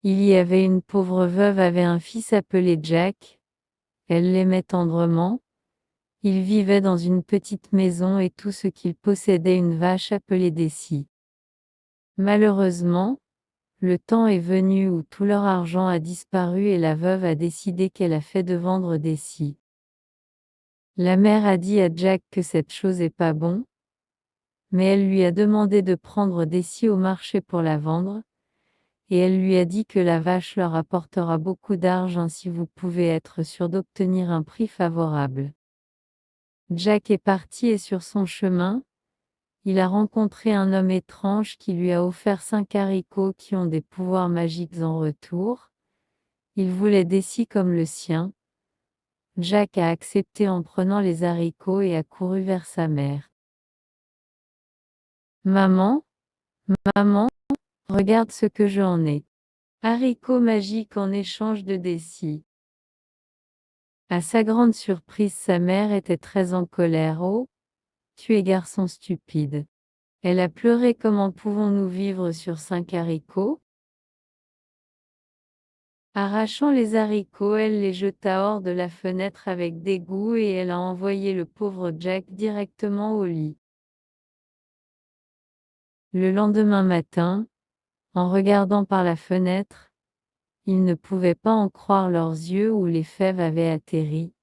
Il y avait une pauvre veuve avait un fils appelé Jack. Elle l'aimait tendrement. Il vivait dans une petite maison et tout ce qu'il possédait une vache appelée Daisy. Malheureusement, le temps est venu où tout leur argent a disparu et la veuve a décidé qu'elle a fait de vendre Daisy. La mère a dit à Jack que cette chose est pas bon, mais elle lui a demandé de prendre Daisy au marché pour la vendre, et elle lui a dit que la vache leur apportera beaucoup d'argent si vous pouvez être sûr d'obtenir un prix favorable. Jack est parti et sur son chemin, il a rencontré un homme étrange qui lui a offert 5 haricots qui ont des pouvoirs magiques en retour. Il voulait Daisy comme le sien. Jack a accepté en prenant les haricots et a couru vers sa mère. Maman, maman, regarde ce que j'en ai. Haricots magiques en échange de Daisy. À sa grande surprise, sa mère était très en colère. Oh, tu es garçon stupide. Elle a pleuré. Comment pouvons-nous vivre sur 5 haricots? Arrachant les haricots, elle les jeta hors de la fenêtre avec dégoût et elle a envoyé le pauvre Jack directement au lit. Le lendemain matin, en regardant par la fenêtre, ils ne pouvaient pas en croire leurs yeux où les fèves avaient atterri.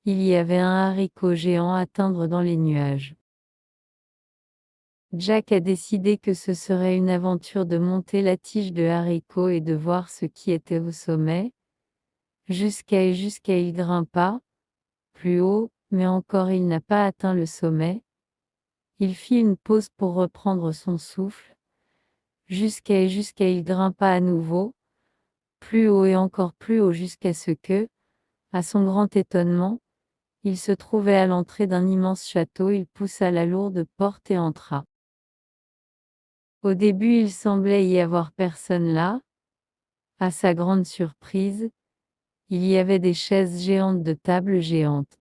Il y avait un haricot géant à atteindre dans les nuages. Jack a décidé que ce serait une aventure de monter la tige de haricot et de voir ce qui était au sommet. Jusqu'à il grimpa, plus haut, mais encore il n'a pas atteint le sommet. Il fit une pause pour reprendre son souffle. Jusqu'à il grimpa à nouveau, plus haut et encore plus haut jusqu'à ce que, à son grand étonnement, il se trouvait à l'entrée d'un immense château. Il poussa la lourde porte et entra. Au début il semblait y avoir personne là. À sa grande surprise, il y avait des chaises géantes de tables géantes.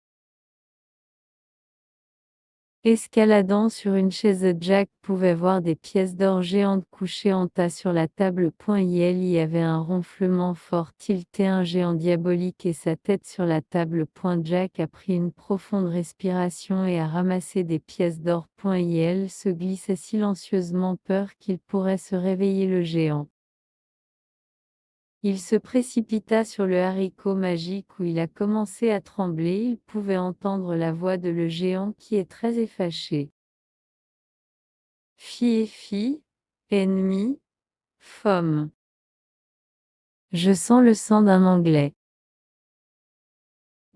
Escaladant sur une chaise, Jack pouvait voir des pièces d'or géantes couchées en tas sur la table. Il y avait un ronflement fort tilté, un géant diabolique et sa tête sur la table. Jack a pris une profonde respiration et a ramassé des pièces d'or. Il se glissait silencieusement, peur qu'il pourrait se réveiller le géant. Il se précipita sur le haricot magique où il a commencé à trembler. Il pouvait entendre la voix de le géant qui est très fâché. Fi, ennemi, femme. Je sens le sang d'un Anglais.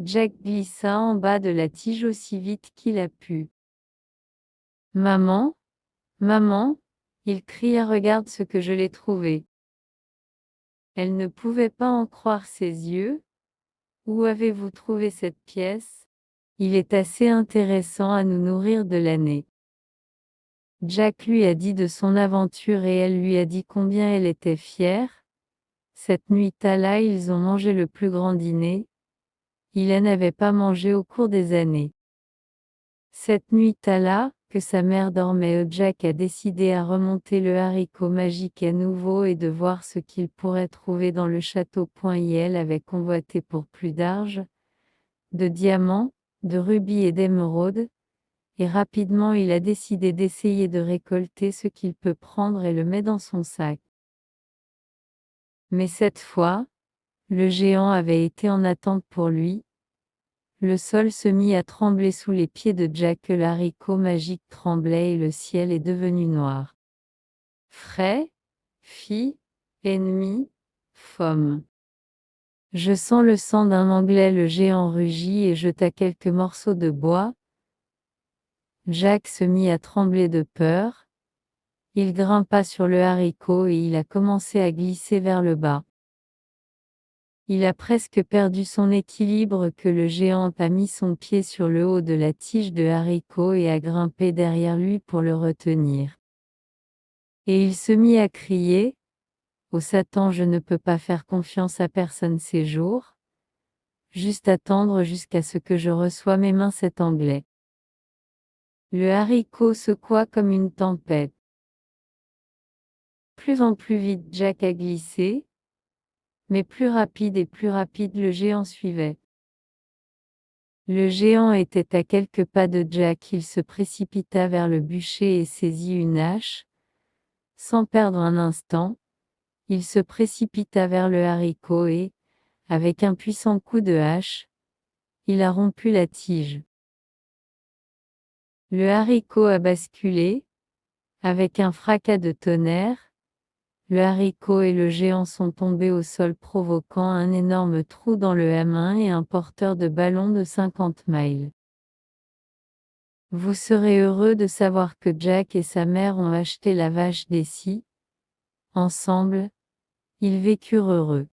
Jack glissa en bas de la tige aussi vite qu'il a pu. Maman, maman, il cria, regarde ce que je l'ai trouvé. Elle ne pouvait pas en croire ses yeux. Où avez-vous trouvé cette pièce? Il est assez intéressant à nous nourrir de l'année. Jack lui a dit de son aventure et elle lui a dit combien elle était fière. Cette nuit-là, ils ont mangé le plus grand dîner. Il n'avait pas mangé au cours des années. Cette nuit-là, que sa mère dormait, Jack a décidé à remonter le haricot magique à nouveau et de voir ce qu'il pourrait trouver dans le château. Il avait convoité pour plus d'argent, de diamants, de rubis et d'émeraudes, et rapidement il a décidé d'essayer de récolter ce qu'il peut prendre et le met dans son sac. Mais cette fois, le géant avait été en attente pour lui. Le sol se mit à trembler sous les pieds de Jack, le haricot magique tremblait et le ciel est devenu noir. Frais, fi, ennemi, femme. Je sens le sang d'un Anglais. Le géant rugit et jeta quelques morceaux de bois. Jack se mit à trembler de peur. Il grimpa sur le haricot et il a commencé à glisser vers le bas. Il a presque perdu son équilibre que le géant a mis son pied sur le haut de la tige de haricot et a grimpé derrière lui pour le retenir. Et il se mit à crier, « Ô Satan, je ne peux pas faire confiance à personne ces jours. Juste attendre jusqu'à ce que je reçois mes mains cet Anglais. » Le haricot secoua comme une tempête. Plus en plus vite Jack a glissé, mais plus rapide et plus rapide le géant suivait. Le géant était à quelques pas de Jack, il se précipita vers le bûcher et saisit une hache. Sans perdre un instant, il se précipita vers le haricot et, avec un puissant coup de hache, il a rompu la tige. Le haricot a basculé, avec un fracas de tonnerre. Le haricot et le géant sont tombés au sol provoquant un énorme trou dans le M1 et un porteur de ballon de 50 miles. Vous serez heureux de savoir que Jack et sa mère ont acheté la vache Daisy. Ensemble, ils vécurent heureux.